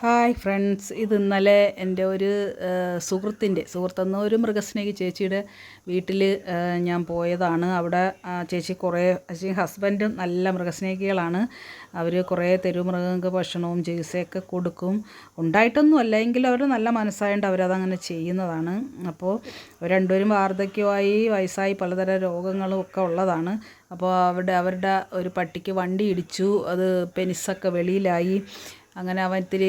Hi friends, ഇത് ഇന്നലെ എൻ്റെ ഒരു സുഹൃത്തെന്ന ഒരു മൃഗസ്നേഹി ചേച്ചിയുടെ വീട്ടിൽ ഞാൻ പോയതാണ്. അവിടെ ചേച്ചി ഹസ്ബൻഡും നല്ല മൃഗസ്നേഹികളാണ്. അവർ കുറേ തെരുവ് മൃഗങ്ങൾക്ക് ഭക്ഷണവും ചികിത്സയൊക്കെ കൊടുക്കും. ഉണ്ടായിട്ടൊന്നും അല്ല, എങ്കിലും അവർ നല്ല മനസ്സായതുകൊണ്ട് അവരതങ്ങനെ ചെയ്യുന്നതാണ്. അപ്പോൾ രണ്ടുപേരും വാർദ്ധക്യമായി വയസ്സായി പലതരം രോഗങ്ങളും ഒക്കെ ഉള്ളതാണ്. അപ്പോൾ അവരുടെ ഒരു പട്ടിക്ക് വണ്ടി ഇടിച്ചു, അത് പെനിസൊക്കെ വെളിയിലായി. അങ്ങനെ അവൻ ഇത്തിരി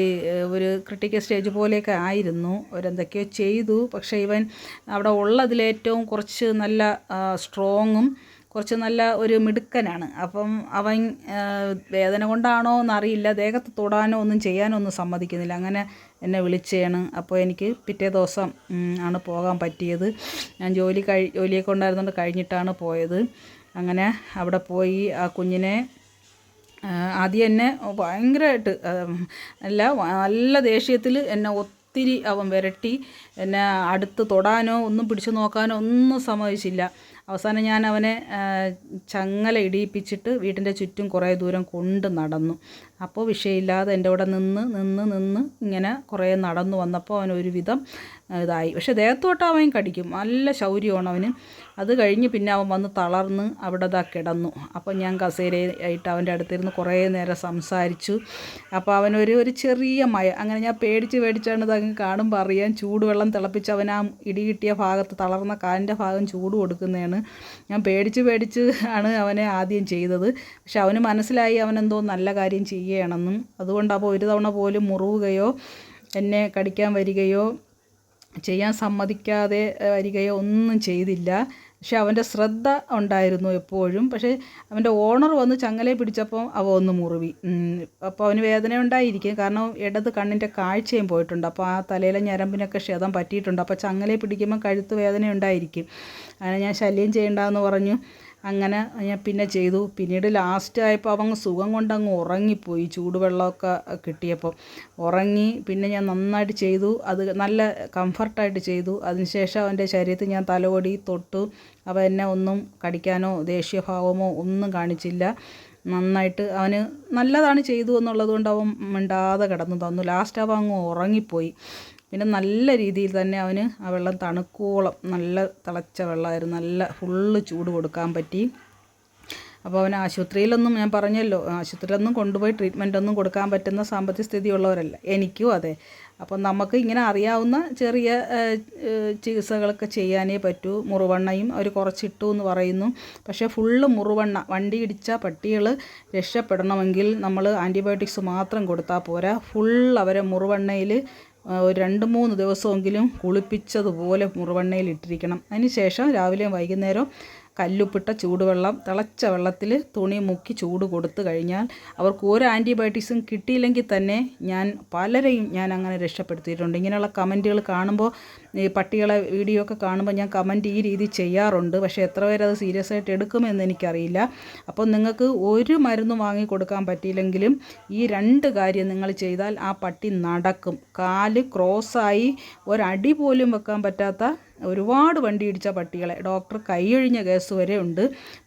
ഒരു ക്രിട്ടിക്കൽ സ്റ്റേജ് പോലെയൊക്കെ ആയിരുന്നു. അവരെന്തൊക്കെയോ ചെയ്തു. പക്ഷേ ഇവൻ അവിടെ ഉള്ളതിലേറ്റവും കുറച്ച് നല്ല സ്ട്രോങ്ങും കുറച്ച് നല്ല ഒരു മിടുക്കനാണ്. അപ്പം അവൻ വേദന കൊണ്ടാണോ എന്നറിയില്ല, ദേഹത്ത് തൊടാനോ ഒന്നും ചെയ്യാനോ ഒന്നും സമ്മതിക്കുന്നില്ല. അങ്ങനെ എന്നെ വിളിച്ചതാണ്. അപ്പോൾ എനിക്ക് പിറ്റേ ദിവസം ആണ് പോകാൻ പറ്റിയത്. ഞാൻ ജോലിയൊക്കെ ഉണ്ടായിരുന്നുകൊണ്ട് കഴിഞ്ഞിട്ടാണ് പോയത്. അങ്ങനെ അവിടെ പോയി ആ കുഞ്ഞിനെ ആദ്യം എന്നെ ഭയങ്കരമായിട്ട് നല്ല ദേഷ്യത്തിൽ എന്നെ ഒത്തിരി അവൻ വിരട്ടി. എന്നെ അടുത്ത് തൊടാനോ ഒന്നും പിടിച്ചു നോക്കാനോ ഒന്നും സമ്മതിച്ചില്ല. അവസാനം ഞാൻ അവനെ ചങ്ങല ഇടിയിപ്പിച്ചിട്ട് വീട്ടിൻ്റെ ചുറ്റും കുറേ ദൂരം കൊണ്ട് നടന്നു. അപ്പോൾ വിഷയമില്ലാതെ എൻ്റെ കൂടെ നിന്ന് ഇങ്ങനെ കുറേ നടന്നു വന്നപ്പോൾ അവനൊരു വിധം ഇതായി. പക്ഷേ ദേഹത്തോട്ട് അവൻ കടിക്കും, നല്ല ശൗര്യമാണ് അവന്. അത് കഴിഞ്ഞ് പിന്നെ അവൻ വന്ന് തളർന്ന് അവിടെ കിടന്നു. അപ്പോൾ ഞാൻ കസേരയായിട്ട് അവൻ്റെ അടുത്തിരുന്ന് കുറേ നേരം സംസാരിച്ചു. അപ്പോൾ അവനൊരു ചെറിയ അങ്ങനെ ഞാൻ പേടിച്ചാണ് ഇതങ്ങ് കാണുമ്പോൾ അറിയാൻ. ചൂടുവെള്ളം തിളപ്പിച്ച് അവൻ ആ ഇടി കിട്ടിയ ഭാഗത്ത് തളർന്ന കാലിൻ്റെ ഭാഗം ചൂട് കൊടുക്കുന്നതാണ്. ഞാൻ പേടിച്ച് ആണ് അവനെ ആദ്യം ചെയ്തത്. പക്ഷെ അവന് മനസ്സിലായി അവനെന്തോ നല്ല കാര്യം ചെയ്യുകയാണെന്നും. അതുകൊണ്ട് അപ്പോൾ ഒരു തവണ പോലും മുറുവുകയോ എന്നെ കടിക്കാൻ വരികയോ ചെയ്യാൻ സമ്മതിക്കാതെ വരികയോ ഒന്നും ചെയ്തില്ല. പക്ഷെ അവൻ്റെ ശ്രദ്ധ ഉണ്ടായിരുന്നു എപ്പോഴും. പക്ഷേ അവൻ്റെ ഓണർ വന്ന് ചങ്ങലയെ പിടിച്ചപ്പോൾ അവ ഒന്ന് മുറുവി. അപ്പോൾ അവന് വേദന ഉണ്ടായിരിക്കും, കാരണം ഇടത് കണ്ണിൻ്റെ കാഴ്ചയും പോയിട്ടുണ്ട്. അപ്പോൾ ആ തലയിലെ ഞരമ്പിനൊക്കെ ക്ഷതം പറ്റിയിട്ടുണ്ട്. അപ്പോൾ ചങ്ങലയെ പിടിക്കുമ്പോൾ കഴുത്ത് വേദന ഉണ്ടായിരിക്കും. അങ്ങനെ ഞാൻ ശല്യം ചെയ്യണ്ടെന്ന് പറഞ്ഞു. അങ്ങനെ ഞാൻ പിന്നെ ചെയ്തു. പിന്നീട് ലാസ്റ്റ് ആയപ്പോൾ അവൻ സുഖം കൊണ്ടങ്ങ് ഉറങ്ങിപ്പോയി. ചൂടുവെള്ളമൊക്കെ കിട്ടിയപ്പോൾ ഉറങ്ങി. പിന്നെ ഞാൻ നന്നായിട്ട് ചെയ്തു, അത് നല്ല കംഫർട്ടായിട്ട് ചെയ്തു. അതിനുശേഷം അവൻ്റെ ശരീരത്തിൽ ഞാൻ തലോടി തൊട്ടു. അവൻ എന്നെ ഒന്നും കടിക്കാനോ ദേഷ്യഭാവമോ ഒന്നും കാണിച്ചില്ല. നന്നായിട്ട് അവന് നല്ലതാണ് ചെയ്തു എന്നുള്ളത് കൊണ്ട് അവൻ മിണ്ടാതെ കിടന്നു തന്നു. ലാസ്റ്റ് അവൻ അങ്ങ് ഉറങ്ങിപ്പോയി. പിന്നെ നല്ല രീതിയിൽ തന്നെ അവന് ആ വെള്ളം തണുക്കോളം നല്ല തിളച്ച വെള്ളമായിരുന്നു. നല്ല ഫുള്ള് ചൂട് കൊടുക്കാൻ പറ്റി. അപ്പോൾ അവൻ ആശുപത്രിയിലൊന്നും, ഞാൻ പറഞ്ഞല്ലോ, ആശുപത്രിയിലൊന്നും കൊണ്ടുപോയി ട്രീറ്റ്മെൻറ്റൊന്നും കൊടുക്കാൻ പറ്റുന്ന സാമ്പത്തിക സ്ഥിതിയുള്ളവരല്ല. എനിക്കും അതെ. അപ്പം നമുക്ക് ഇങ്ങനെ അറിയാവുന്ന ചെറിയ ചികിത്സകളൊക്കെ ചെയ്യാനേ പറ്റൂ. മുറുവെണ്ണയും അവർ കുറച്ചിട്ടു എന്ന് പറയുന്നു. പക്ഷേ ഫുള്ള് മുറുവെണ്ണ, വണ്ടി ഇടിച്ച പട്ടികൾ രക്ഷപ്പെടണമെങ്കിൽ നമ്മൾ ആൻറ്റിബയോട്ടിക്സ് മാത്രം കൊടുത്താൽ പോരാ. ഫുൾ അവരെ മുറുവെണ്ണയിൽ ഒരു 2-3 ദിവസമെങ്കിലും കുളിപ്പിച്ചതുപോലെ മുറുവെണ്ണയിൽ ഇട്ടിരിക്കണം. അതിന് ശേഷം രാവിലെയും വൈകുന്നേരം കല്ലുപ്പിട്ട ചൂടുവെള്ളം, തിളച്ച വെള്ളത്തിൽ തുണി മുക്കി ചൂട് കൊടുത്തു കഴിഞ്ഞാൽ അവർക്ക് ഒരു ആൻറ്റിബയോട്ടിക്സും കിട്ടിയില്ലെങ്കിൽ തന്നെ പലരെയും ഞാൻ അങ്ങനെ രക്ഷപ്പെടുത്തിയിട്ടുണ്ട്. ഇങ്ങനെയുള്ള കമൻറ്റുകൾ കാണുമ്പോൾ, ഈ പട്ടികളെ വീഡിയോ ഒക്കെ കാണുമ്പോൾ ഞാൻ കമൻറ്റ് ഈ രീതി ചെയ്യാറുണ്ട്. പക്ഷേ എത്ര പേര് അത് സീരിയസ് ആയിട്ട് എടുക്കുമെന്ന് എനിക്കറിയില്ല. അപ്പോൾ നിങ്ങൾക്ക് ഒരു മരുന്നും വാങ്ങി കൊടുക്കാൻ പറ്റിയില്ലെങ്കിലും ഈ 2 കാര്യം നിങ്ങൾ ചെയ്താൽ ആ പട്ടി നടക്കും. കാല് ക്രോസായി ഒരടി പോലും വെക്കാൻ പറ്റാത്ത ഒരുപാട് വണ്ടി ഇടിച്ച പട്ടികളെ ഡോക്ടർ കൈയൊഴിഞ്ഞ കേസ് വരെ ഉണ്ട്.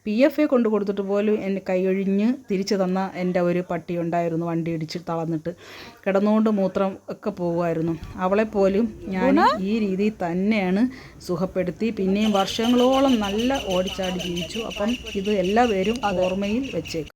PFA കൊണ്ട് കൊടുത്തിട്ട് പോലും എന്നെ കൈയൊഴിഞ്ഞ് തിരിച്ചു തന്ന എൻ്റെ ഒരു പട്ടി ഉണ്ടായിരുന്നു. വണ്ടി ഇടിച്ച് തളർന്നിട്ട് കിടന്നുകൊണ്ട് മൂത്രം ഒക്കെ പോകുമായിരുന്നു. അവളെപ്പോലും ഞാൻ ഈ രീതിയിൽ തന്നെയാണ് സുഖപ്പെടുത്തി. പിന്നെയും വർഷങ്ങളോളം നല്ല ഓടിച്ചാടി ജീവിച്ചു. അപ്പം ഇത് എല്ലാവരും ഓർമ്മയിൽ വെച്ചേക്കും.